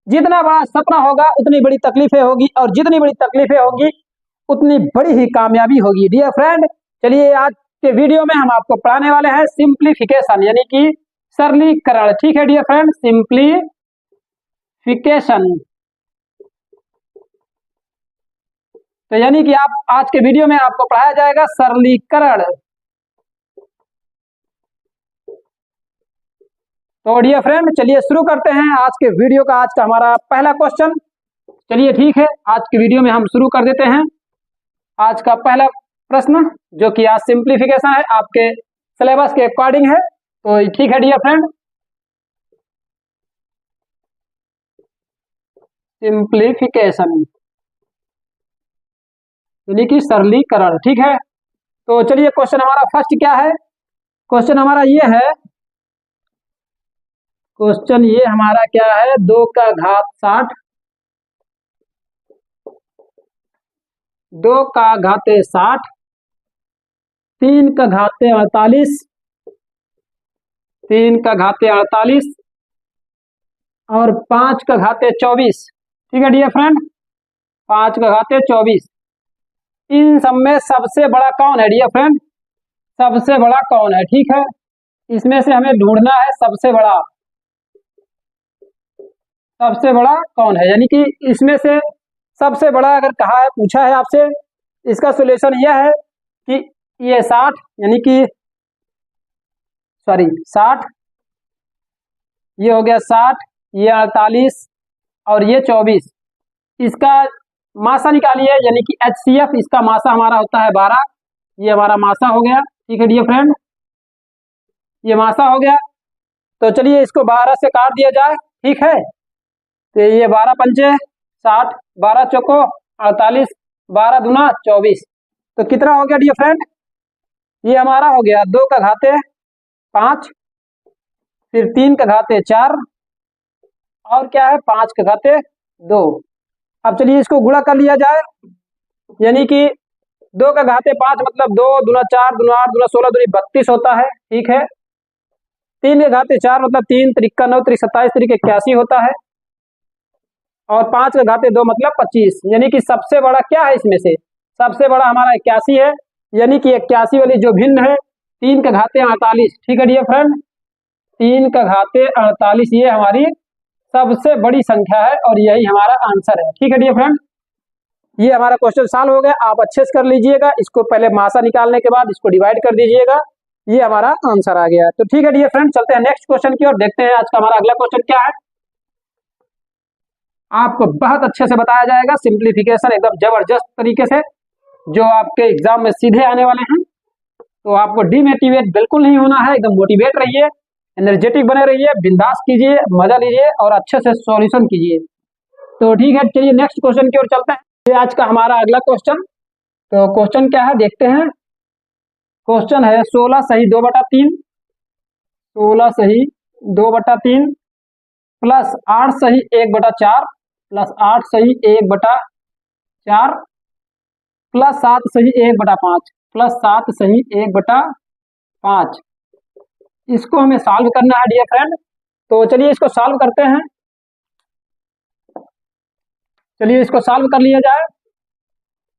जितना बड़ा सपना होगा उतनी बड़ी तकलीफें होगी, और जितनी बड़ी तकलीफें होगी उतनी बड़ी ही कामयाबी होगी। डियर फ्रेंड, चलिए आज के वीडियो में हम आपको पढ़ाने वाले हैं सिंप्लीफिकेशन यानी कि सरलीकरण। ठीक है डियर फ्रेंड, सिंप्लीफिकेशन। तो यानी कि आप आज के वीडियो में आपको पढ़ाया जाएगा सरलीकरण। तो डियर फ्रेंड, चलिए शुरू करते हैं आज के वीडियो का। आज का हमारा पहला क्वेश्चन, चलिए ठीक है आज के वीडियो में हम शुरू कर देते हैं। आज का पहला प्रश्न जो कि आज सिंप्लीफिकेशन है, आपके सिलेबस के अकॉर्डिंग है, तो ठीक है डियर फ्रेंड। सिंप्लीफिकेशन यानी कि सरलीकरण, ठीक है। तो चलिए क्वेश्चन हमारा फर्स्ट क्या है, क्वेश्चन हमारा ये है, क्वेश्चन ये हमारा क्या है, 2 का घात 60, 2 का घाते 60, 3 का घाते 48, 3 का घाते 48 और 5 का घाते 24। ठीक है डियर फ्रेंड, 5 का घाते 24। इन सब में सबसे बड़ा कौन है डियर फ्रेंड, सबसे बड़ा कौन है? ठीक है, इसमें से हमें ढूंढना है सबसे बड़ा, सबसे बड़ा कौन है, यानी कि इसमें से सबसे बड़ा अगर कहा है, पूछा है आपसे, इसका सॉल्यूशन यह है कि ये 60 यानी कि 60, ये हो गया 60, ये 48 और ये 24, इसका मासा निकालिए, यानी कि HCF, इसका मासा हमारा होता है 12, ये हमारा मासा हो गया। ठीक है डियर फ्रेंड, ये मासा हो गया। तो चलिए इसको 12 से काट दिया जाए, ठीक है। तो ये 12 पंचे 60, 12 चौको 48, 12 दूना 24, तो कितना हो गया डियर फ्रेंड, ये हमारा हो गया 2 का घाते 5, फिर 3 का घाते 4 और क्या है 5 का घाते 2। अब चलिए इसको गुणा कर लिया जाए, यानी कि 2 का घाते 5 मतलब 2 दूना 4 दूना 8 दूना 16 दूनी 32 होता है, ठीक है। 3 के घाते 4 मतलब 3 त्रिका 9 त्रिक 27 त्रिक 81 होता है, और 5 का घाते 2 मतलब 25, यानी कि सबसे बड़ा क्या है इसमें से, सबसे बड़ा हमारा 81 है, यानी कि 81 वाली जो भिन्न है 3 का घाते 48। ठीक है डियर फ्रेंड, 3 का घाते 48 ये हमारी सबसे बड़ी संख्या है और यही हमारा आंसर है। ठीक है डियर फ्रेंड, ये हमारा क्वेश्चन सॉल्व हो गया। आप अच्छे से कर लीजिएगा, इसको पहले मासा निकालने के बाद इसको डिवाइड कर दीजिएगा, ये हमारा आंसर आ गया। तो ठीक है डियर फ्रेंड, चलते हैं नेक्स्ट क्वेश्चन की ओर, देखते हैं आज का हमारा अगला क्वेश्चन क्या है। आपको बहुत अच्छे से बताया जाएगा सिंप्लीफिकेशन, एकदम जबरदस्त तरीके से, जो आपके एग्जाम में सीधे आने वाले हैं। तो आपको डिमोटिवेट बिल्कुल नहीं होना है, एकदम मोटिवेट रहिए, एनर्जेटिक बने रहिए, बिंदास कीजिए, मजा लीजिए और अच्छे से सॉल्यूशन कीजिए। तो ठीक है, चलिए नेक्स्ट क्वेश्चन की ओर चलते हैं। ये आज का हमारा अगला क्वेश्चन, तो क्वेश्चन क्या है देखते हैं। क्वेश्चन है 16 सही 2/3, 16 सही 2/3 प्लस 8 सही 1/4 प्लस 8 सही 1/4 प्लस 7 सही 1/5 प्लस 7 सही 1/5। इसको हमें सॉल्व करना है डियर फ्रेंड, तो चलिए इसको सॉल्व करते हैं। चलिए इसको सॉल्व कर लिया जाए।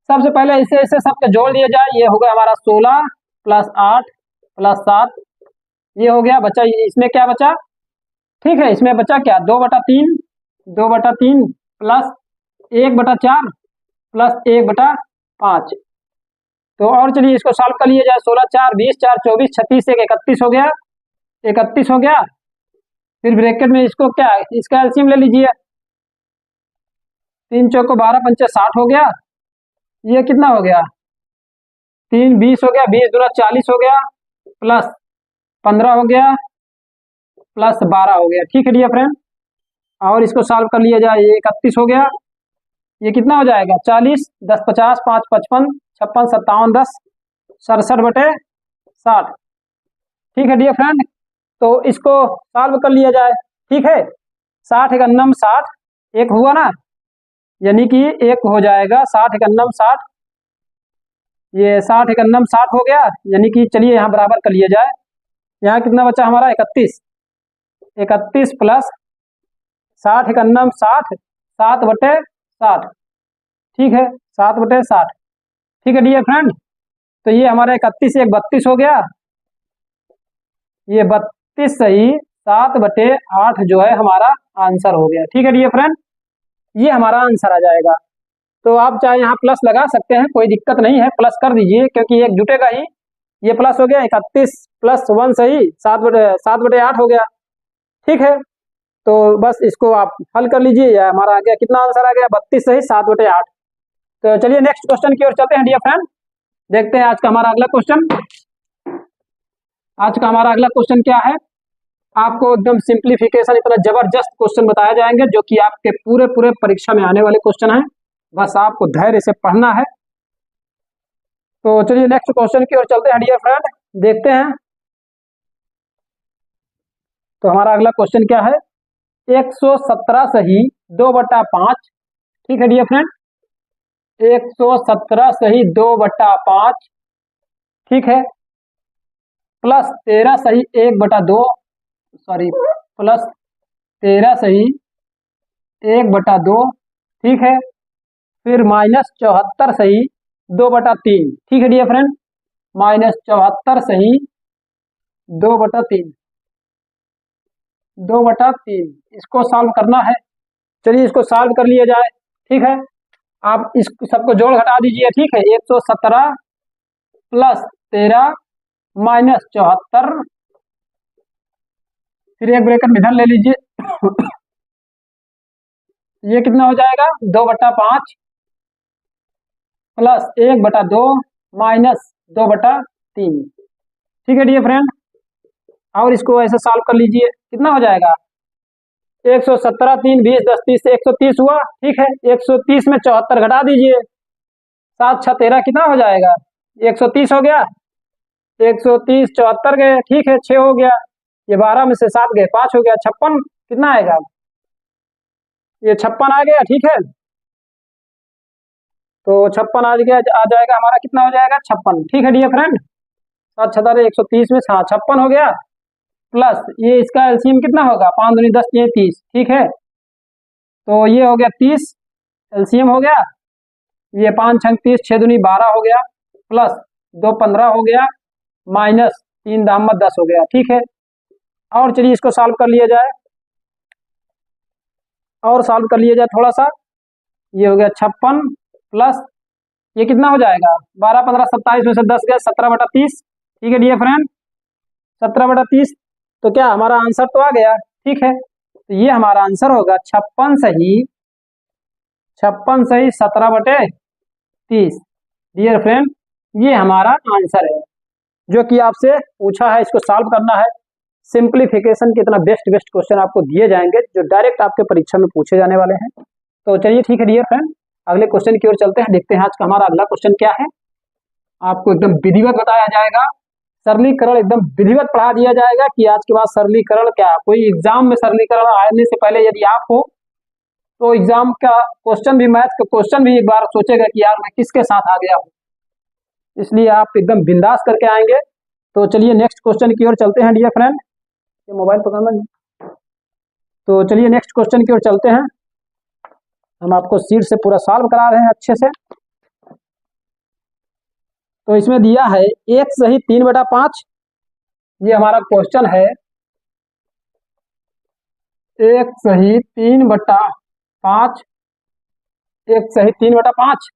सबसे पहले इसे इसे सबके जोड़ दिया जाए, ये हो गया हमारा 16 प्लस 8 प्लस 7, ये हो गया, बचा इसमें क्या बचा, ठीक है इसमें बचा क्या 2/3, 2/3 प्लस 1/4 प्लस 1/5। तो और चलिए इसको सॉल्व कर लिया जाए, 16 4 20 4 24 36 1 31 हो गया, 31 हो गया। फिर ब्रैकेट में इसको क्या, इसका एलसीएम ले लीजिए, 3 चौको 12 पंचे 60 हो गया, ये कितना हो गया 3 20 हो गया, 20 दूना 40 हो गया, प्लस 15 हो गया, प्लस 12 हो गया। ठीक है डियर फ्रेंड, और इसको सॉल्व कर लिया जाए, ये 31 हो गया, ये कितना हो जाएगा 40 10 50 5 55 56 57 10 67/60। ठीक है डियर फ्रेंड, तो इसको सॉल्व कर लिया जाए, ठीक है 60 एक अन्नम 60 एक हुआ ना, यानी कि एक हो जाएगा 60 एक अन्नम 60, ये 60 एक अन्नम 60 हो गया, यानी कि चलिए यहाँ बराबर कर लिया जाए, यहाँ कितना बचा हमारा 31, 31 प्लस 60 एक अन्नम 60, 7/60, ठीक है, 7/60, ठीक है डियर फ्रेंड। तो ये हमारा 31 एक 32 हो गया, ये 32 सही 7/8 जो है हमारा आंसर हो गया, ठीक है डियर फ्रेंड, ये हमारा आंसर आ जाएगा। तो आप चाहे यहाँ प्लस लगा सकते हैं, कोई दिक्कत नहीं है, प्लस कर दीजिए क्योंकि एक जुटेगा ही। ये प्लस हो गया 31 + 1 सही 7/8 हो गया, ठीक है। तो बस इसको आप हल कर लीजिए, या हमारा आ गया कितना आंसर आ गया 32 सही 7/8। तो चलिए नेक्स्ट क्वेश्चन की ओर चलते हैं डियर फ्रेंड, देखते हैं आज का हमारा अगला क्वेश्चन। आज का हमारा अगला क्वेश्चन क्या है, आपको एकदम सिंप्लीफिकेशन इतना जबरदस्त क्वेश्चन बताया जाएंगे जो कि आपके पूरे पूरे परीक्षा में आने वाले क्वेश्चन हैं, बस आपको धैर्य से पढ़ना है। तो चलिए नेक्स्ट क्वेश्चन की ओर चलते हैं डियर फ्रेंड, देखते हैं। तो हमारा अगला क्वेश्चन क्या है, 117 सही 2/5, ठीक है डियर फ्रेंड, 117 सही 2/5, ठीक है, प्लस 13 सही 1/2, सॉरी प्लस 13 सही 1/2, ठीक है, फिर -74 सही 2/3, ठीक है डियर फ्रेंड, -74 सही 2/3, 2/3 इसको सॉल्व करना है। चलिए इसको सॉल्व कर लिया जाए, ठीक है। आप इस सबको जोड़ घटा दीजिए, ठीक है, 117 + 13 -74, फिर एक ब्रैकेट में इधर ले लीजिए ये कितना हो जाएगा 2/5 + 1/2 -2/3, ठीक है डियर फ्रेंड। और इसको ऐसे सॉल्व कर लीजिए, कितना हो जाएगा 117 3 20 10 30 से 130 हुआ, ठीक है, 130 में 74 घटा दीजिए, 7 6 13 कितना हो जाएगा 130 हो गया, 130 74 गए, ठीक है, 6 हो गया, ये 12 में से 7 गए 5 हो गया, 56 कितना आएगा, ये 56 आ गया, ठीक है। तो 56 आ जाएगा हमारा, कितना हो जाएगा 56, ठीक है डियर फ्रेंड, 7 7 130 में 56 हो गया, प्लस ये इसका एलसीएम कितना होगा 5 दूनी 10 ये 30, ठीक है, तो ये हो गया 30 एलसीएम हो गया, ये 5 6 30 6 दूनी 12 हो गया, प्लस 2 15 हो गया, -3 दाम 10 हो गया, ठीक है। और चलिए इसको सॉल्व कर लिया जाए, और सॉल्व कर लिया जाए थोड़ा सा, ये हो गया 56 प्लस ये कितना हो जाएगा 12 15 27 में से 10 गया 17/30, ठीक है डियर फ्रेंड, 17/30। तो क्या हमारा आंसर तो आ गया, ठीक है, तो ये हमारा आंसर होगा 56 सही 17/30, डियर फ्रेंड, ये हमारा आंसर है जो कि आपसे पूछा है, इसको सॉल्व करना है। सिंप्लीफिकेशन के इतना बेस्ट क्वेश्चन आपको दिए जाएंगे जो डायरेक्ट आपके परीक्षा में पूछे जाने वाले हैं। तो चलिए ठीक है डियर फ्रेंड, अगले क्वेश्चन की ओर चलते हैं, देखते हैं आज का हमारा अगला क्वेश्चन क्या है। आपको एकदम विधिवत बताया जाएगा, सरलीकरण एकदम विधिवत पढ़ा दिया जाएगा कि आज के बाद सरलीकरण क्या, कोई एग्जाम में सरलीकरण आने से पहले यदि आप हो तो एग्जाम का क्वेश्चन भी, मैथ का क्वेश्चन भी एक बार सोचेगा कि यार मैं किसके साथ आ गया हूँ, इसलिए आप एकदम बिंदास करके आएंगे। तो चलिए नेक्स्ट क्वेश्चन की ओर चलते हैं डियर फ्रेंड, ये मोबाइल पकड़ना नहीं। तो चलिए नेक्स्ट क्वेश्चन की ओर चलते हैं, हम आपको सीट से पूरा सॉल्व करा रहे हैं अच्छे से। तो इसमें दिया है 1 सही 3/5, ये हमारा क्वेश्चन है, 1 सही 3/5, 1 सही 3/5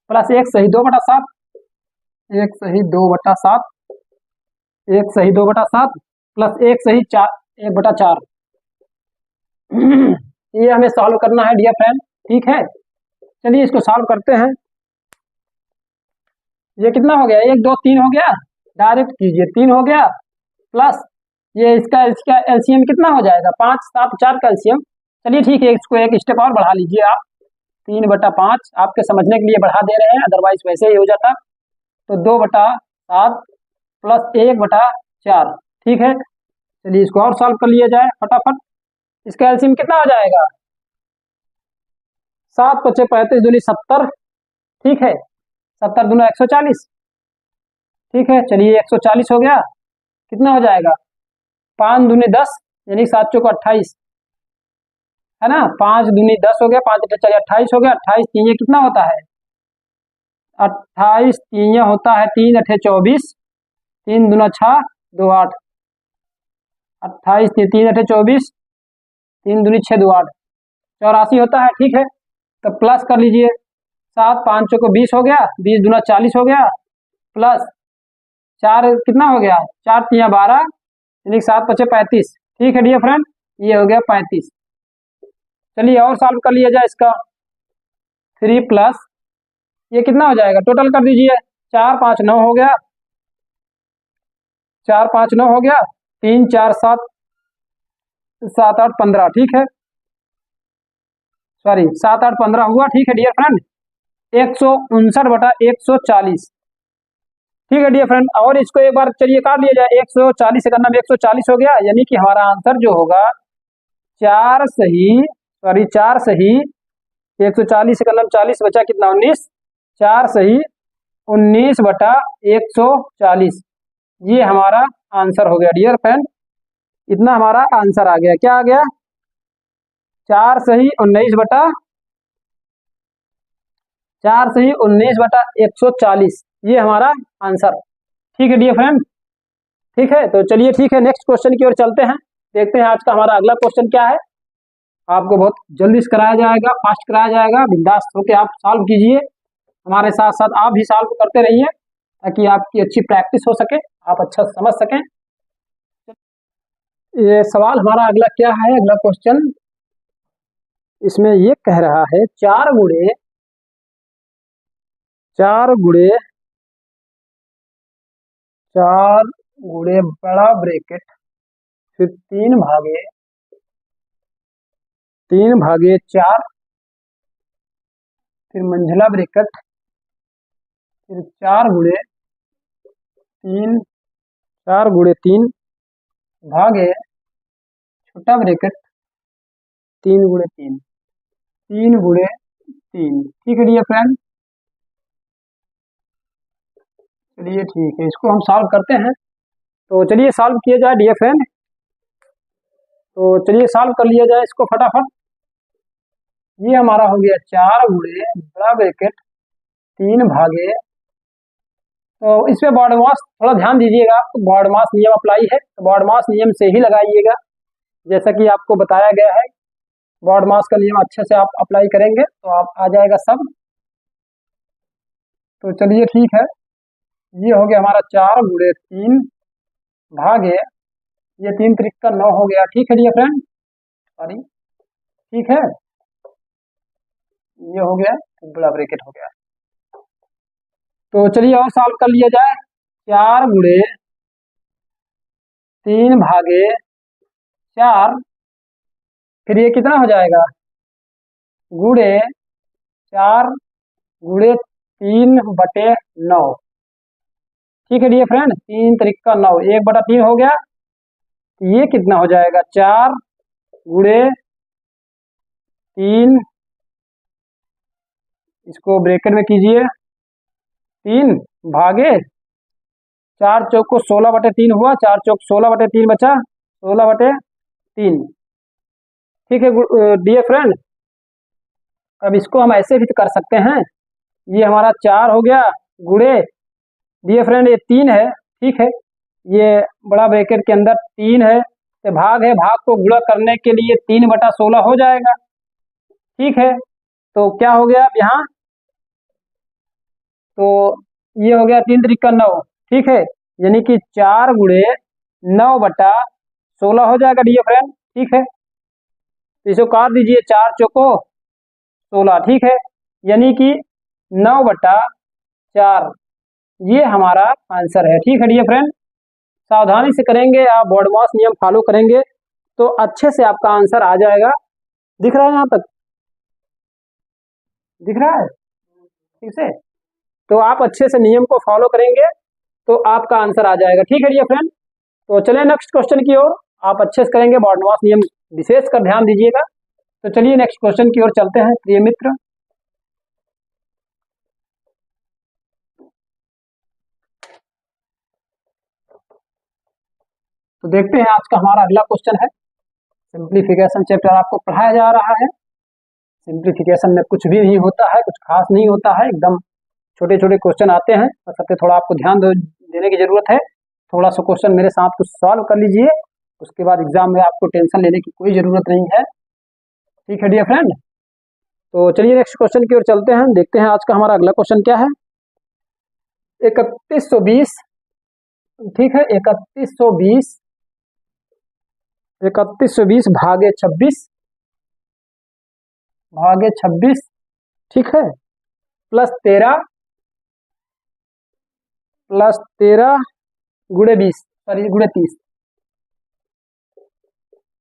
प्लस 1 सही 2/7, 1 सही 2/7, 1 सही 2/7 प्लस 1 सही 1/4 ये हमें सॉल्व करना है डियर फ्रेंड, ठीक है। चलिए इसको सॉल्व करते हैं, ये कितना हो गया 1 2 3 हो गया, डायरेक्ट कीजिए 3 हो गया, प्लस ये इसका एलसीएम कितना हो जाएगा 5 7 4 का एलसीएम। चलिए ठीक है, इसको एक स्टेप और बढ़ा लीजिए आप, 3/5 आपके समझने के लिए बढ़ा दे रहे हैं, अदरवाइज वैसे ही हो जाता। तो 2/7 प्लस 1/4, ठीक है। चलिए इसको और सॉल्व कर लिया जाए फटाफट, इसका एलसीएम कितना हो जाएगा 7 × 5 = 35 दूनी 70, ठीक है, 70 दूना 140, ठीक है। चलिए 140 हो गया, कितना हो जाएगा 5 दूनी 10 यानी 7 चौको 28 है ना, 5 दूनी 10 हो गया, 5 अठे 28 हो गया, 28 तीन कितना होता है, 28 तीन होता है 3 अठे 24, 3 दूना 6 2 8, 28 3 अठे 24, 3 दूनी 6 2 8, 84 होता है। ठीक है, तो प्लस कर लीजिए, 7 5 चौको 20 हो गया, 20 दूना 40 हो गया, प्लस 4 कितना हो गया, 4 3 12, यानी 7 5 35। ठीक है डियर फ्रेंड, ये हो गया 35। चलिए और सॉल्व कर लिया जाए इसका, 3 प्लस ये कितना हो जाएगा, टोटल कर दीजिए, 4 5 9 हो गया, 4 5 9 हो गया, 3 4 7 7 8 15। ठीक है, सॉरी 7 8 15 हुआ। ठीक है डियर फ्रेंड, 159/140। ठीक है डियर फ्रेंड, और इसको एक बार चलिए काट लिया जाए, 140 से करना में 140 हो गया, यानी कि हमारा आंसर जो होगा 4 सही, सॉरी 4 सही, 140 से करना में 40 बचा कितना 19, 4 सही 19/140, ये हमारा आंसर हो गया डियर फ्रेंड। इतना हमारा आंसर आ गया, क्या आ गया, 4 सही 19/140, ये हमारा आंसर। ठीक है डियर फ्रेंड, ठीक है, तो चलिए ठीक है, नेक्स्ट क्वेश्चन की ओर चलते हैं, देखते हैं आज का हमारा अगला क्वेश्चन क्या है। आपको बहुत जल्दी से कराया जाएगा, फास्ट कराया जाएगा, बिंदास होकर आप सॉल्व कीजिए, हमारे साथ साथ आप भी सॉल्व करते रहिए ताकि आपकी अच्छी प्रैक्टिस हो सके, आप अच्छा समझ सकें। ये सवाल हमारा अगला क्या है, अगला क्वेश्चन इसमें ये कह रहा है 4 गुणे बड़ा ब्रैकेट, फिर 3/4, फिर मंझला ब्रैकेट, फिर 4 गुणे 3 भागे छोटा ब्रैकेट 3 गुणे 3, 3 गुणे 3। ठीक है डियर फ्रेंड, चलिए ठीक है, इसको हम सॉल्व करते हैं, तो चलिए सॉल्व किया जाए डियर फ्रेंड, तो चलिए सॉल्व कर लिया जाए इसको फटाफट। ये हमारा हो गया 4 गुणे बड़ा ब्रैकेट 3 भागे, तो इसमें बॉड मास थोड़ा ध्यान दीजिएगा, बॉड मास नियम अप्लाई है, तो बॉड मास नियम से ही लगाइएगा, जैसा कि आपको बताया गया है, बॉड मास का नियम अच्छे से आप अप्लाई करेंगे तो आप आ जाएगा सब। तो चलिए ठीक है, ये हो गया हमारा 4 गुणे 3 भागे, ये 3 त्रिक 9 हो गया। ठीक है डियर फ्रेंड, सॉरी, ठीक है, ये हो गया बड़ा ब्रैकेट हो गया। तो चलिए और सॉल्व कर लिया जाए, 4 गुणे 3/4, फिर ये कितना हो जाएगा, गुणे 4 गुणे 3/9। ठीक है डियर फ्रेंड, 3 त्रिक 9, 1/3 हो गया, ये कितना हो जाएगा, 4 गुणे 3, इसको ब्रैकेट में कीजिए, 3 भागे 4 चौको 16/3 हुआ, 4 चौक 16/3 बचा, 16/3। ठीक है डियर फ्रेंड, अब इसको हम ऐसे भी कर सकते हैं, ये हमारा 4 हो गया, गुणे डियर फ्रेंड ये 3 है, ठीक है, ये बड़ा ब्रैकेट के अंदर 3 है, तो भाग है, भाग को गुणा करने के लिए 3/16 हो जाएगा। ठीक है, तो क्या हो गया अब यहाँ, तो ये हो गया 3 त्रिक 9। ठीक है, यानी कि 4 गुणे 9/16 हो जाएगा डियर फ्रेंड। ठीक है, तो इसको काट दीजिए, 4 चौको 16। ठीक है, यानी कि 9/4, ये हमारा आंसर है। ठीक है डियर फ्रेंड, सावधानी से करेंगे आप, बॉड मास नियम फॉलो करेंगे तो अच्छे से आपका आंसर आ जाएगा। दिख रहा है यहाँ तक, दिख रहा है ठीक से, तो आप अच्छे से नियम को फॉलो करेंगे तो आपका आंसर आ जाएगा। ठीक है डियर फ्रेंड, तो चलिए नेक्स्ट क्वेश्चन की ओर, आप अच्छे से करेंगे, बॉड मास नियम विशेष कर ध्यान दीजिएगा। तो चलिए नेक्स्ट क्वेश्चन की ओर चलते हैं प्रिय मित्र। तो देखते हैं आज का हमारा अगला क्वेश्चन है, सिंप्लीफिकेशन चैप्टर आपको पढ़ाया जा रहा है। सिंप्लीफिकेशन में कुछ भी नहीं होता है, कुछ खास नहीं होता है, एकदम छोटे छोटे क्वेश्चन आते हैं। बस सबसे थोड़ा आपको ध्यान देने की जरूरत है। थोड़ा सा क्वेश्चन मेरे साथ कुछ सॉल्व कर लीजिए, उसके बाद एग्जाम में आपको टेंशन लेने की कोई ज़रूरत नहीं है। ठीक है डियर फ्रेंड, तो चलिए नेक्स्ट क्वेश्चन की ओर चलते हैं। देखते हैं आज का हमारा अगला क्वेश्चन क्या है। 3120, ठीक है, 3120 भागे 26, ठीक है, प्लस 13 गुणे 20, सॉरी गुणे 30।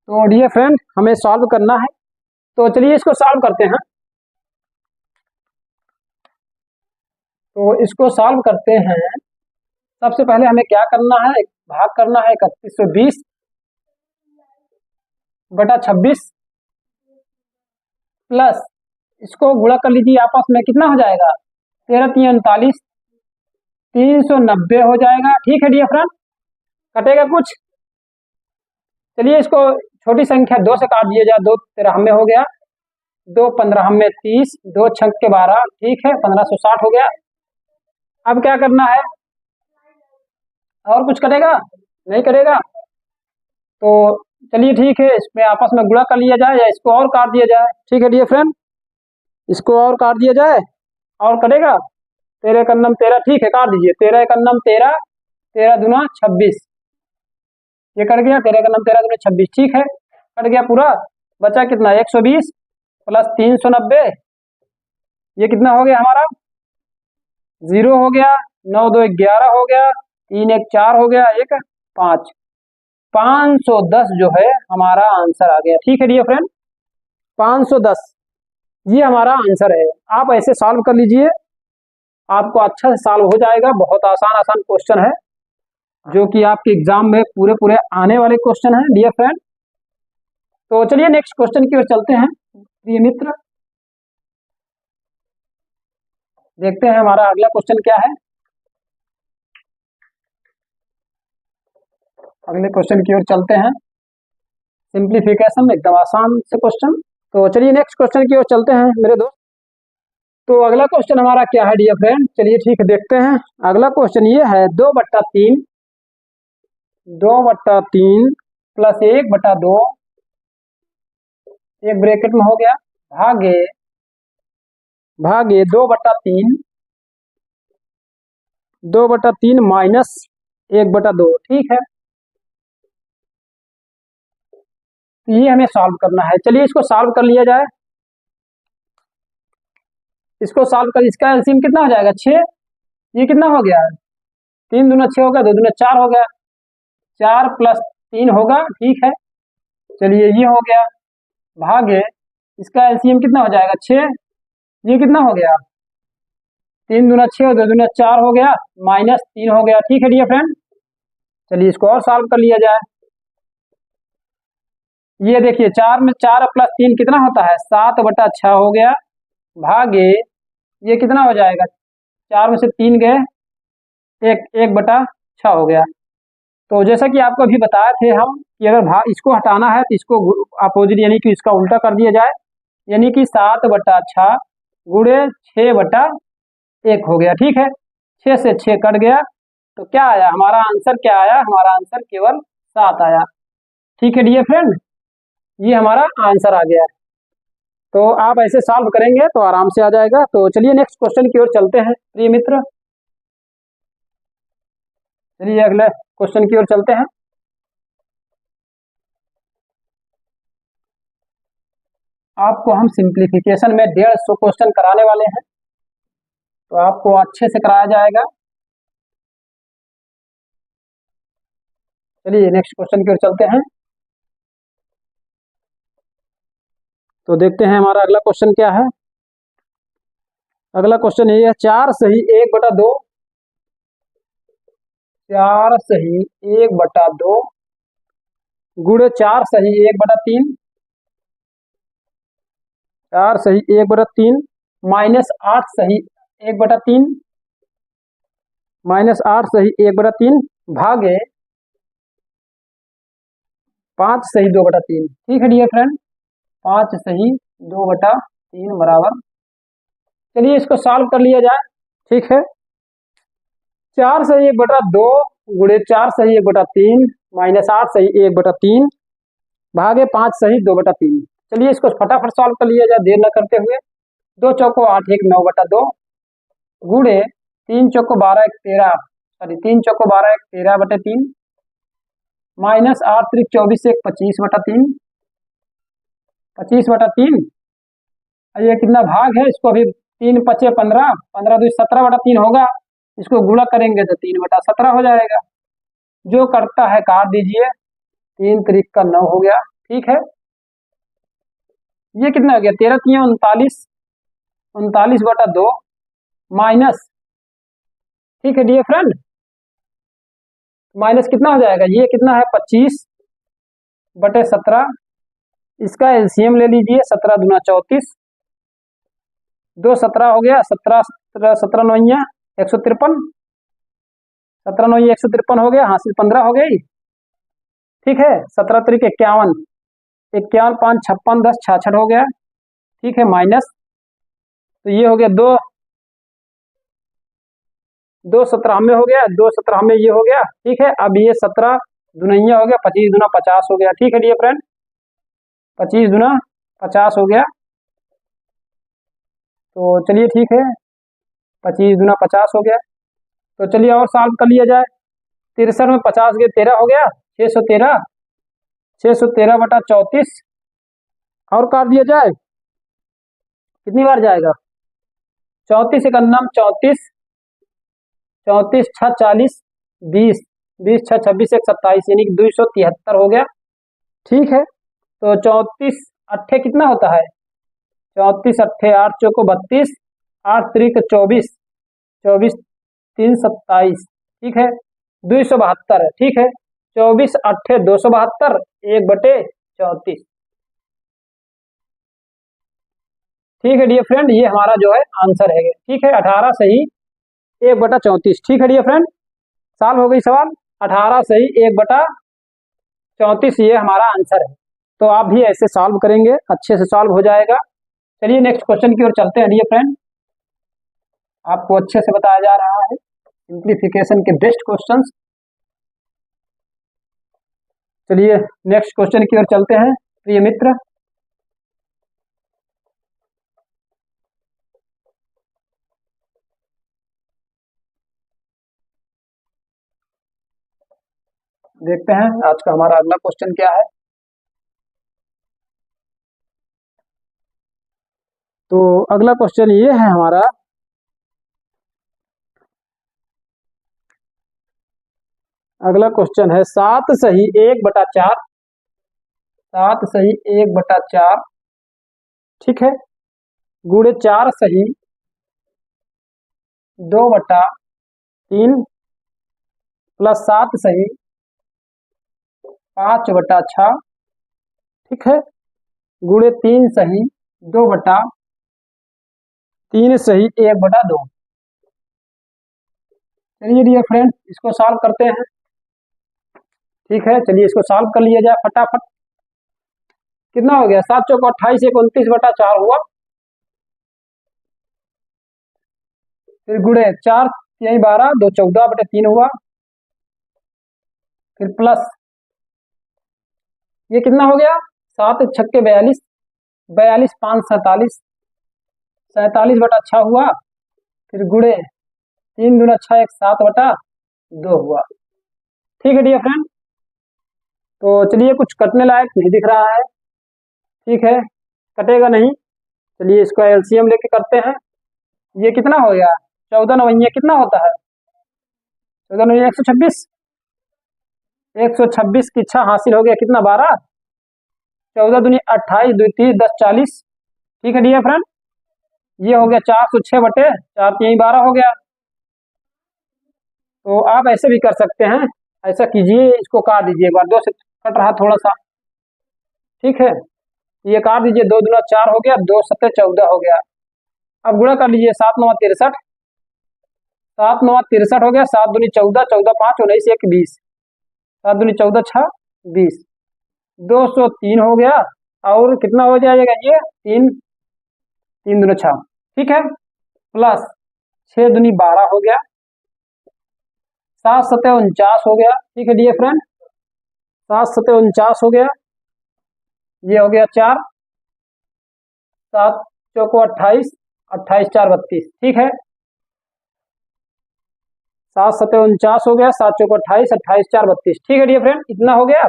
तो डियर फ्रेंड हमें सॉल्व करना है, तो चलिए इसको सॉल्व करते हैं। तो इसको सॉल्व करते हैं। सबसे पहले हमें क्या करना है, भाग करना है 3120 बटा 26 प्लस इसको गुणा कर लीजिए आपस में, कितना हो जाएगा 13 3 39, 390 हो जाएगा। ठीक है डियर फ्रेंड, कटेगा कुछ? चलिए इसको छोटी संख्या 2 से काट दिया जाए। 2 13 में हो गया, 2 15 में 30, 2 छक के 12, ठीक है 1560 हो गया। अब क्या करना है, और कुछ करेगा? नहीं करेगा। तो चलिए ठीक है, इसमें आपस में गुणा कर लिया जाए या इसको और काट दिया जाए। ठीक है डियर फ्रेंड, इसको और काट दिया जाए, और करेगा 13 कन्नम 13, ठीक है काट दीजिए। 13 कन्नम 13, 13 दूना 26, ये कट गया। 13 कन्नम 13 दूना 26, ठीक है कट गया पूरा। बचा कितना 120 प्लस 390, ये कितना हो गया हमारा 0 हो गया। 9 2 11 हो गया, 3 1 4 हो गया, 1 5, 510 जो है हमारा आंसर आ गया। ठीक है डियर फ्रेंड, 510 ये हमारा आंसर है। आप ऐसे सॉल्व कर लीजिए, आपको अच्छा से सॉल्व हो जाएगा। बहुत आसान आसान क्वेश्चन है जो कि आपके एग्जाम में पूरे पूरे आने वाले क्वेश्चन हैं डियर फ्रेंड। तो चलिए नेक्स्ट क्वेश्चन की ओर चलते हैं प्रिय मित्र। देखते हैं हमारा अगला क्वेश्चन क्या है। अगले क्वेश्चन की ओर चलते हैं। सिंप्लीफिकेशन एकदम आसान से क्वेश्चन। तो चलिए नेक्स्ट क्वेश्चन की ओर चलते हैं मेरे दोस्त। तो अगला क्वेश्चन हमारा क्या है डियर फ्रेंड, चलिए ठीक है देखते हैं। अगला क्वेश्चन ये है 2/3 प्लस 1/2, एक ब्रैकेट में हो गया, भागे 2/3 माइनस 1/2, ठीक है। ये हमें सॉल्व करना है। चलिए इसको सॉल्व कर लिया जाए। इसको सॉल्व कर, इसका एलसीएम कितना हो जाएगा 6, ये कितना हो गया 3 दूना 6 हो गया, 2 दूना 4 हो गया, 4 प्लस 3 होगा, ठीक है। चलिए ये हो गया, भागे इसका एलसीएम कितना हो जाएगा 6, ये कितना हो गया 3 दूना 6 और 2 दूना 4 हो गया, माइनस 3 हो गया। ठीक है डियर फ्रेंड, चलिए इसको और सॉल्व कर लिया जाए। ये देखिए 4 में 4 प्लस 3 कितना होता है 7/6 हो गया, भागे ये कितना हो जाएगा 4 में से 3 गए, 1/6 हो गया। तो जैसा कि आपको अभी बताए थे हम कि अगर भाग इसको हटाना है तो इसको अपोजिट यानी कि इसका उल्टा कर दिया जाए, यानी कि 7/6 गुणे 6/1 हो गया। ठीक है, 6 से 6 कट गया, तो क्या आया हमारा आंसर, क्या आया हमारा आंसर केवल 7 आया। ठीक है डियर फ्रेंड, ये हमारा आंसर आ गया। तो आप ऐसे सॉल्व करेंगे तो आराम से आ जाएगा। तो चलिए नेक्स्ट क्वेश्चन की ओर चलते हैं प्रिय मित्र। चलिए अगले क्वेश्चन की ओर चलते हैं। आपको हम सिंप्लीफिकेशन में 150 क्वेश्चन कराने वाले हैं, तो आपको अच्छे से कराया जाएगा। चलिए नेक्स्ट क्वेश्चन की ओर चलते हैं। तो देखते हैं हमारा अगला क्वेश्चन क्या है। अगला क्वेश्चन ये है 4 सही 1/2, 4 सही 1/2 गुणे 4 सही 1/3, 4 सही 1/3 माइनस 8 सही 1/3, माइनस 8 सही 1/3 भागे 5 सही 2/3। ठीक है डियर फ्रेंड, 5 सही 2/3 बराबर, चलिए इसको सॉल्व कर लिया जाए। ठीक है, 4 सही 1/2 गुणे 4 सही 1/3 माइनस 8 सही 1/3 भागे 5 सही 2/3। चलिए इसको फटाफट सॉल्व कर लिया जाए देर न करते हुए। 2 चौको 8 1 9/2 गुणे 3 चौको 12 1 13 सॉरी 3 चौको 12 1 13/3 माइनस 8 3 24 1 25/3 25/3। ये कितना भाग है, इसको अभी 3 5 15 15 2 17/3 होगा, इसको गुणा करेंगे तो 3/17 हो जाएगा। जो करता है काट दीजिए, 3 3 का 9 हो गया। ठीक है, ये कितना हो गया 13 3 39 39/2 माइनस, ठीक है डियर फ्रेंड, माइनस कितना हो जाएगा, ये कितना है 25/17। इसका एलसीएम ले लीजिए, 17 दूना 34, 2 17 हो गया, 17 17 9 153, 17 9 153 हो गया, हासिल 15 हो गई। ठीक है, 17 तरीक 51 51 5 56 10 66 हो गया। ठीक है, माइनस, तो ये हो गया 2 2 17 में हो गया, 2 17 में ये हो गया। ठीक है, अब ये 17 दुनैया हो गया, 25 दूना 50 हो गया। ठीक है डियर फ्रेंड, 25 दूना 50 हो गया। तो चलिए ठीक है, 25 दूना 50 हो गया। तो चलिए और सॉल्व कर लिया जाए। 63 में 50 गए 13 हो गया, 613 613/34 और काट दिया जाए, कितनी बार जाएगा 34 एक अन्नम 34 34 6 40 20 20 6 26 1 27 यानी कि 273 हो गया। ठीक है, तो 34 अट्ठे कितना होता है, 34 अट्ठे 8 चौको 32 8 त्रिक 24 24 3 27। ठीक है, 272 है। ठीक है, 24 अट्ठे 272 1/34। ठीक है डियर फ्रेंड, ये हमारा जो है आंसर है। ठीक है, 18 सही 1/34। ठीक है डियर फ्रेंड, सॉल्व हो गई सवाल, 18 सही 1/34 ये हमारा आंसर है। तो आप भी ऐसे सॉल्व करेंगे, अच्छे से सॉल्व हो जाएगा। चलिए नेक्स्ट क्वेश्चन की ओर चलते हैं डियर फ्रेंड, आपको अच्छे से बताया जा रहा है सिंप्लीफिकेशन के बेस्ट क्वेश्चंस। चलिए नेक्स्ट क्वेश्चन की ओर चलते हैं प्रिय मित्र। देखते हैं आज का हमारा अगला क्वेश्चन क्या है। तो अगला क्वेश्चन ये है हमारा, अगला क्वेश्चन है 7 सही 1/4 7 सही 1/4 ठीक है गुणे 4 सही 2/3 प्लस 7 सही 5/6 ठीक है गुणे 3 सही 2/3 सही 1/2। चलिए डियर फ्रेंड इसको सॉल्व करते हैं। ठीक है, चलिए इसको सॉल्व कर लिया जाए फटाफट। कितना हो गया 7 चौको 28 1 29/4 हुआ, फिर गुणे 4 3 12 2 14/3 हुआ, फिर प्लस ये कितना हो गया 7 छक्के 42 42 5 47 47/6 हुआ, फिर गुणे 3 दूना 6 1 7/2 हुआ। ठीक है डियर फ्रेंड, तो चलिए कुछ कटने लायक नहीं दिख रहा है। ठीक है, कटेगा नहीं। चलिए इसका एलसीएम लेके करते हैं। ये कितना हो गया 14 9 कितना होता है 14 9 126 126 की इच्छा हासिल हो गया, कितना 12 14 दूनी 28 2 30 10 40। ठीक है डियर फ्रेंड, ये हो गया 406/4 3 12 हो गया। तो आप ऐसे भी कर सकते हैं, ऐसा कीजिए इसको काट दीजिए एक बार, 2 से कट रहा थोड़ा सा। ठीक है, ये काट दीजिए, 2 दूना 4 हो गया, 2 7 14 हो गया। अब गुणा कर लीजिए 7 9 63 7 9 63 हो गया, 7 दूनी 14 14 5 19 1 20 7 दूनी 14 6 20। 203 हो गया, और कितना हो जाएगा ये 3, 3 दूनी 6, ठीक है, प्लस 6 दूनी 12 हो गया, 7 सत्ते 49 हो गया, ठीक है डियर फ्रेंड, 7 सत्ते 49 हो गया, ये हो गया 4, 7 चौको 28, 28 4 32, ठीक है, 7 सत्ते 49 हो गया, 7 चौको 28, 28 4 32, ठीक है डियर फ्रेंड, इतना हो गया।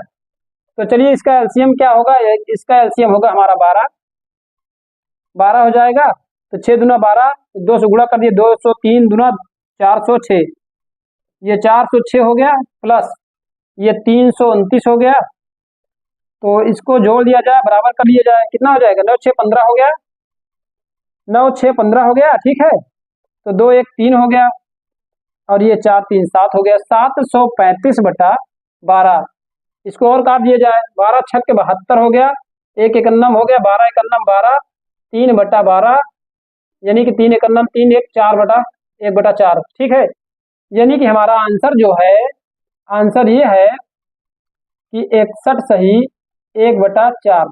तो चलिए इसका एलसीएम क्या होगा, इसका एलसीएम होगा हमारा 12, 12 हो जाएगा, तो 6 दूना 12, 2 से गुणा कर दिए, 203 दूना 406, ये 406 हो गया, प्लस ये 329 हो गया, तो इसको जोड़ दिया जाए, बराबर कर लिया जाए, कितना हो जाएगा, 9 6 15 हो गया, 9 6 15 हो गया, ठीक है, तो 2 1 3 हो गया, और ये 4 3 7 हो गया, 735 बटा 12, इसको और काट दिया जाए, 12 छक 72 हो गया, 1 एकन्नम हो गया, 12 एकन्नम 12, 3 बटा 12, यानी कि 3 एकन्नम 3 1 4 बटा 1 बटा 4, ठीक है, यानी कि हमारा आंसर जो है, आंसर ये है कि 61 सही 1 बटा 4,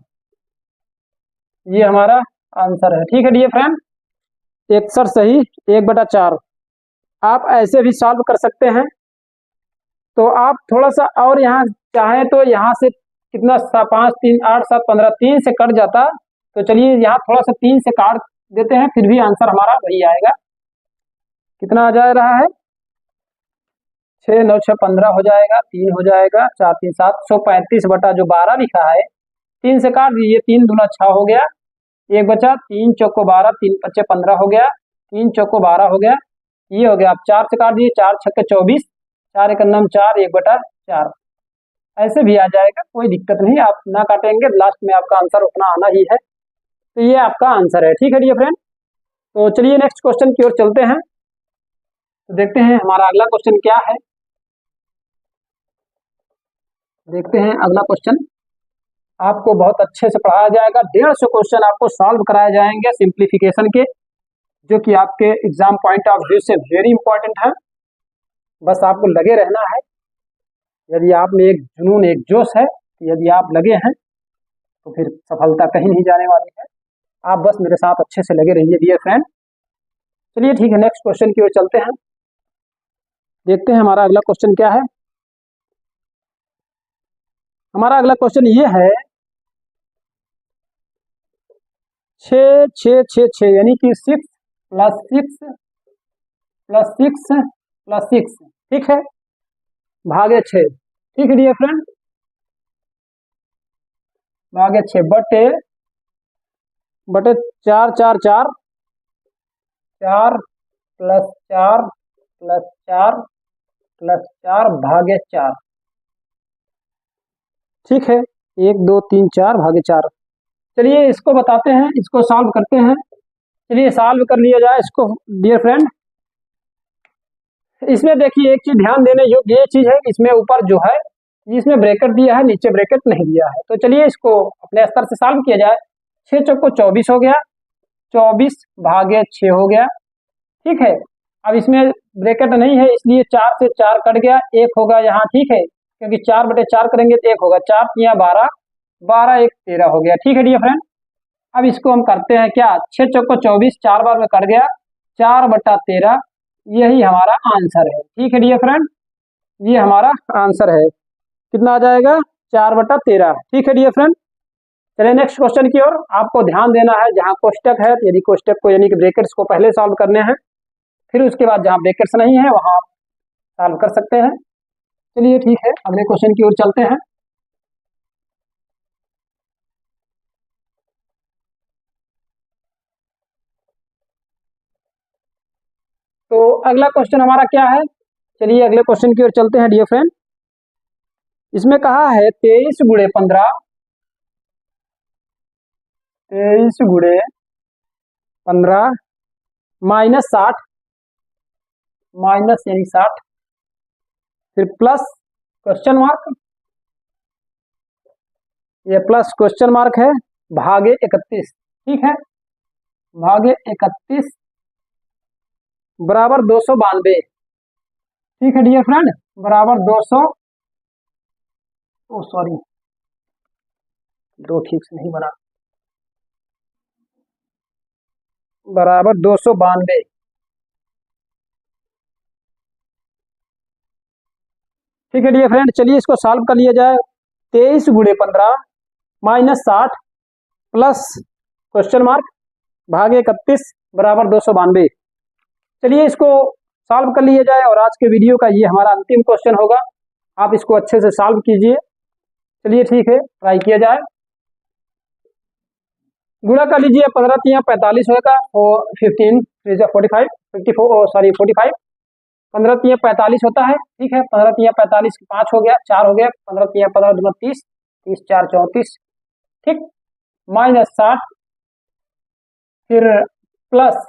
ये हमारा आंसर है, ठीक है डियर फ्रेंड, 61 सही 1 बटा 4। आप ऐसे भी सॉल्व कर सकते हैं, तो आप थोड़ा सा और यहाँ चाहें तो यहाँ से कितना 5 3 8 7 15, 3 से कट जाता, तो चलिए यहाँ थोड़ा सा 3 से काट देते हैं, फिर भी आंसर हमारा वही आएगा, कितना आ जा रहा है, 6 9 6 15 हो जाएगा, 3 हो जाएगा, 4 3 7, 135 बटा जो 12 लिखा है, 3 से काट दीजिए, 3 दूना 6 हो गया, 1 बचा, 3 चौको 12, 3 पच्चे 15 हो गया, 3 चौको 12 हो गया, ये हो गया, आप 4 से काट दीजिए, 4 छक्के 24, 4 एकन्नम 4, 1 बटा 4, ऐसे भी आ जाएगा, कोई दिक्कत नहीं, आप ना काटेंगे, लास्ट में आपका आंसर उतना आना ही है, तो ये आपका आंसर है, ठीक है डियर फ्रेंड। तो चलिए नेक्स्ट क्वेश्चन की ओर चलते हैं, तो देखते हैं हमारा अगला क्वेश्चन क्या है, देखते हैं अगला क्वेश्चन, आपको बहुत अच्छे से पढ़ाया जाएगा, 150 क्वेश्चन आपको सॉल्व कराए जाएंगे सिंप्लीफिकेशन के, जो कि आपके एग्जाम पॉइंट ऑफ व्यू से वेरी इंपॉर्टेंट है, बस आपको लगे रहना है, यदि आप में एक जुनून एक जोश है, यदि आप लगे हैं तो फिर सफलता कहीं नहीं जाने वाली है, आप बस मेरे साथ अच्छे से लगे रहिए डियर फ्रेंड। चलिए ठीक है, नेक्स्ट क्वेश्चन की ओर चलते हैं, देखते हैं हमारा अगला क्वेश्चन क्या है। हमारा अगला क्वेश्चन ये है 6 6 6 6, यानी कि 6 प्लस 6 प्लस 6 प्लस 6, ठीक है, भागे 6, ठीक है डियर फ्रेंड, भागे 6 बटे बटे 4 4 4, 4 प्लस 4 प्लस 4 प्लस 4 भागे 4, ठीक है, 1 2 3 4 भागे 4। चलिए इसको बताते हैं, इसको सॉल्व करते हैं, चलिए सॉल्व कर लिया जाए इसको डियर फ्रेंड। इसमें देखिए एक चीज ध्यान देने योग्य ये चीज है, इसमें ऊपर जो है इसमें ब्रैकेट दिया है, नीचे ब्रैकेट नहीं दिया है, तो चलिए इसको अपने स्तर से सॉल्व किया जाए। 6 चौको 24 हो गया, 24 भागे 6 हो गया, ठीक है, अब इसमें ब्रैकेट नहीं है इसलिए 4 से 4 कट गया, 1 होगा यहाँ, ठीक है, क्योंकि 4 बटे 4 करेंगे तो 1 होगा, 4 तिया 12, 12 1 13 हो गया, ठीक है डियर फ्रेंड। अब इसको हम करते हैं क्या, 6 चौको 24 4 बार में कट गया, 4 बटा 13, यही हमारा आंसर है, ठीक है डियर फ्रेंड, ये हमारा आंसर है, कितना आ जाएगा 4 बटा 13, ठीक है डियर फ्रेंड। चलिए नेक्स्ट क्वेश्चन की ओर, आपको ध्यान देना है, जहां कोष्टक है यदि कोष्टक को यानी कि ब्रैकेट्स को पहले सॉल्व करने हैं, फिर उसके बाद जहां ब्रैकेट्स नहीं है वहां आप सॉल्व कर सकते हैं। चलिए ठीक है, अगले क्वेश्चन की ओर चलते हैं। तो अगला क्वेश्चन हमारा क्या है, चलिए अगले क्वेश्चन की ओर चलते हैं डियर फ्रेंड। इसमें कहा है 23 गुणे 15, 23 गुणे 15 माइनस 60, माइनस यानी 60, फिर प्लस क्वेश्चन मार्क, ये प्लस क्वेश्चन मार्क है, भागे 31, ठीक है, भागे 31 बराबर 292, ठीक है डियर फ्रेंड, बराबर 200, ओ सॉरी दो ठीक से नहीं बना, बराबर 292। ठीक है डियर फ्रेंड, चलिए इसको सॉल्व कर लिया जाए। 23 गुणे 15 माइनस 60 प्लस क्वेश्चन मार्क भाग 31 बराबर 292। चलिए इसको सॉल्व कर लिया जाए और आज के वीडियो का ये हमारा अंतिम क्वेश्चन होगा। आप इसको अच्छे से सॉल्व कीजिए। चलिए ठीक है, ट्राई किया जाए। गुणा कर लीजिए, 15 तिया 45 होगा और 15 45 54 सॉरी 45, 15 तिया 45 होता है। ठीक है, 15 तिया 45 5 हो गया, 4 हो गया, 15 तिया 15 दूना 30, 30 4 34। ठीक, माइनस 60 फिर प्लस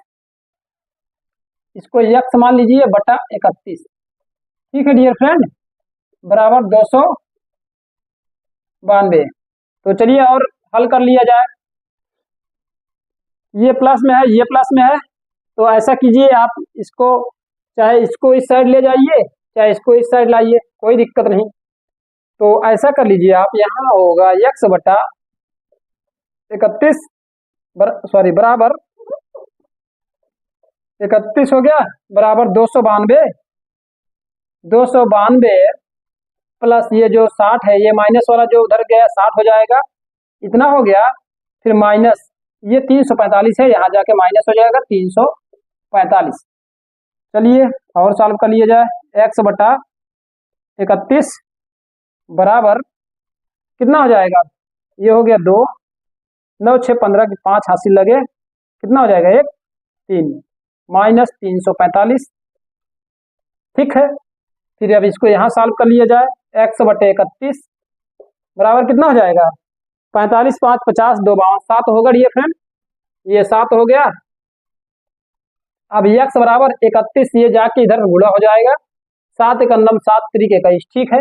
इसको यक्स मान लीजिए बटा 31। ठीक है डियर फ्रेंड, बराबर 292। तो चलिए और हल कर लिया जाए। ये प्लस में है, ये प्लस में है, तो ऐसा कीजिए आप इसको, चाहे इसको इस साइड ले जाइए चाहे इसको इस साइड लाइए, कोई दिक्कत नहीं। तो ऐसा कर लीजिए आप, यहाँ होगा यक्स बटा 31 सॉरी बराबर 31 हो गया, बराबर 292। 292 प्लस ये जो 60 है, ये माइनस वाला जो उधर गया 60 हो जाएगा, इतना हो गया। फिर माइनस ये 345 है, यहाँ जाके माइनस हो जाएगा 345। चलिए और सॉल्व कर लिया जाए। x बटा 31 बराबर कितना हो जाएगा, ये हो गया 2, 9 6 15 की 5 हासिल लगे, कितना हो जाएगा 1 3 माइनस 345। ठीक है, फिर अब इसको यहाँ सॉल्व कर लिया जाए। x बटे 31 बराबर कितना हो जाएगा, 45 5 50 2 52 7 होगा डियर फ्रेंड, ये 7 हो गया। अब x बराबर 31, ये जाके इधर गुणा हो जाएगा, 7 एक अन्नम 7 3 21। ठीक है,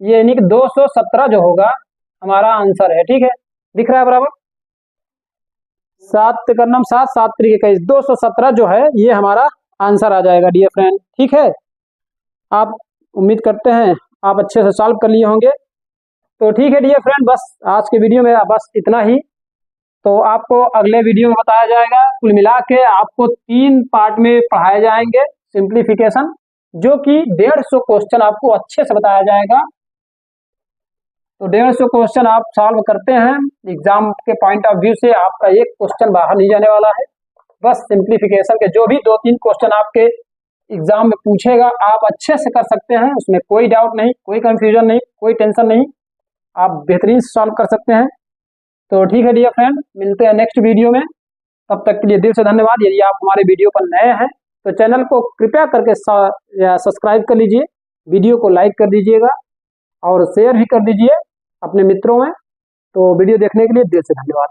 ये यानी कि 217 जो होगा हमारा आंसर है। ठीक है, दिख रहा है बराबर 7 एक अन्नम 7 7 3 21, 217 जो है ये हमारा आंसर आ जाएगा डियर फ्रेंड। ठीक है, आप उम्मीद करते हैं आप अच्छे से सॉल्व कर लिए होंगे। तो ठीक है डियर फ्रेंड, बस आज के वीडियो में बस इतना ही। तो आपको अगले वीडियो में बताया जाएगा। कुल मिला के आपको 3 पार्ट में पढ़ाए जाएंगे सिंप्लीफिकेशन, जो कि 150 क्वेश्चन आपको अच्छे से बताया जाएगा। तो 150 क्वेश्चन आप सॉल्व करते हैं, एग्जाम के पॉइंट ऑफ व्यू से आपका एक क्वेश्चन बाहर नहीं जाने वाला है। बस सिंप्लीफिकेशन के जो भी 2-3 क्वेश्चन आपके एग्जाम में पूछेगा आप अच्छे से कर सकते हैं, उसमें कोई डाउट नहीं, कोई कंफ्यूजन नहीं, कोई टेंशन नहीं, आप बेहतरीन सॉल्व कर सकते हैं। तो ठीक है डियर फ्रेंड, मिलते हैं नेक्स्ट वीडियो में। तब तक के लिए दिल से धन्यवाद। यदि आप हमारे वीडियो पर नए हैं तो चैनल को कृपया करके सब्सक्राइब कर लीजिए, वीडियो को लाइक कर दीजिएगा और शेयर भी कर दीजिए अपने मित्रों में। तो वीडियो देखने के लिए दिल से धन्यवाद।